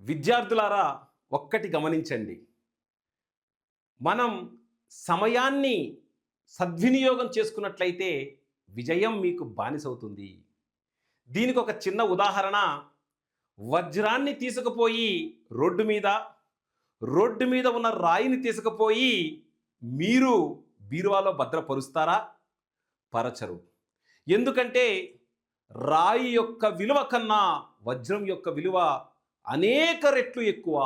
విద్యార్థులారా, ఒక్కటి గమనించండి. మనం సమయాన్ని సద్వినియోగం చేసుకున్నట్లయితే విజయం మీకు బానిసవుతుంది. దీనికి ఒక చిన్న ఉదాహరణ, వజ్రాన్ని తీసుకుపోయి రోడ్డు మీద ఉన్న రాయిని తీసుకుపోయి మీరు బీరువాలో భద్రపరుస్తారా? పరచరు. ఎందుకంటే రాయి యొక్క విలువ కన్నా వజ్రం యొక్క విలువ అనేక రెట్లు ఎక్కువ.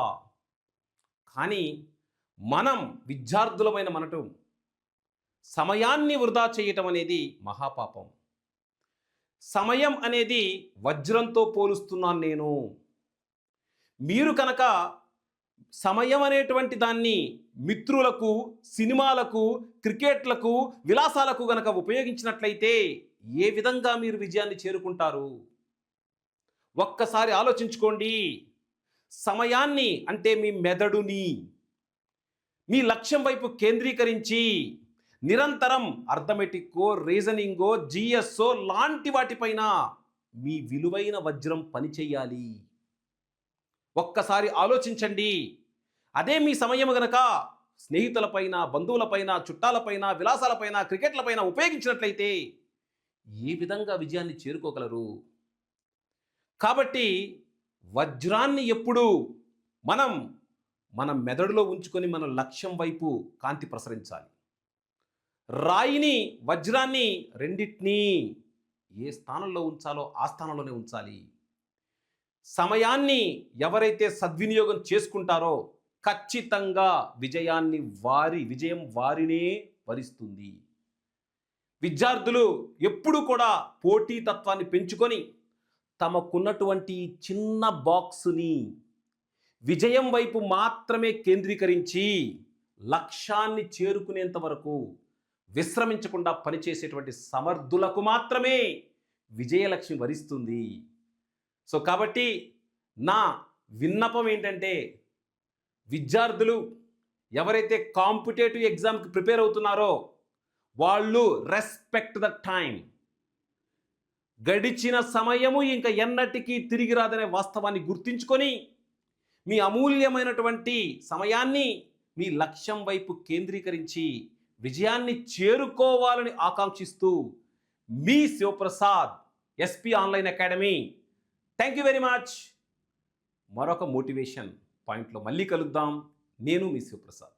కానీ మనం విద్యార్థులమైన మనటు సమయాన్ని వృధా చేయటం అనేది మహాపాపం. సమయం అనేది వజ్రంతో పోలుస్తున్నాను నేను. మీరు కనుక సమయం అనేటువంటి దాన్ని మిత్రులకు, సినిమాలకు, క్రికెట్లకు, విలాసాలకు గనక ఉపయోగించినట్లయితే ఏ విధంగా మీరు విజయాన్ని చేరుకుంటారు? ఒక్కసారి ఆలోచించుకోండి. సమయాన్ని అంటే మీ మెదడుని మీ లక్ష్యం వైపు కేంద్రీకరించి నిరంతరం అర్థమెటిక్కో, రీజనింగో, జిఎస్ఓ లాంటి వాటిపైన మీ విలువైన వజ్రం పనిచేయాలి. ఒక్కసారి ఆలోచించండి. అదే మీ సమయం గనక స్నేహితులపైన, బంధువులపైన, చుట్టాలపైన, విలాసాలపైన, క్రికెట్లపైన ఉపయోగించినట్లయితే ఏ విధంగా విజయాన్ని చేరుకోగలరు? కాబట్టి వజ్రాన్ని ఎప్పుడు మన మెదడులో ఉంచుకొని మన లక్ష్యం వైపు కాంతి ప్రసరించాలి. రాయిని, వజ్రాన్ని రెండిటినీ ఏ స్థానంలో ఉంచాలో ఆ స్థానంలోనే ఉంచాలి. సమయాన్ని ఎవరైతే సద్వినియోగం చేసుకుంటారో ఖచ్చితంగా విజయం వారినే వరిస్తుంది. విద్యార్థులు ఎప్పుడు కూడా పోటీతత్వాన్ని పెంచుకొని తమకున్నటువంటి చిన్న బాక్సుని విజయం వైపు మాత్రమే కేంద్రీకరించి లక్ష్యాన్ని చేరుకునేంత వరకు విశ్రమించకుండా పనిచేసేటువంటి సమర్థులకు మాత్రమే విజయలక్ష్మి వరిస్తుంది. సో కాబట్టి నా విన్నపం ఏంటంటే, విద్యార్థులు ఎవరైతే కాంపిటేటివ్ ఎగ్జామ్కి ప్రిపేర్ అవుతున్నారో వాళ్ళు రెస్పెక్ట్ ద టైం. గడిచిన సమయము ఇంకా ఎన్నటికీ తిరిగి రాదనే వాస్తవాన్ని గుర్తించుకొని మీ అమూల్యమైనటువంటి సమయాన్ని మీ లక్ష్యం వైపు కేంద్రీకరించి విజయాన్ని చేరుకోవాలని ఆకాంక్షిస్తూ మీ Shivaprasad, SP online academy. Thank you very much. మరొక మోటివేషన్ పాయింట్లో మళ్ళీ కలుద్దాం. నేను మీ శివప్రసాద్.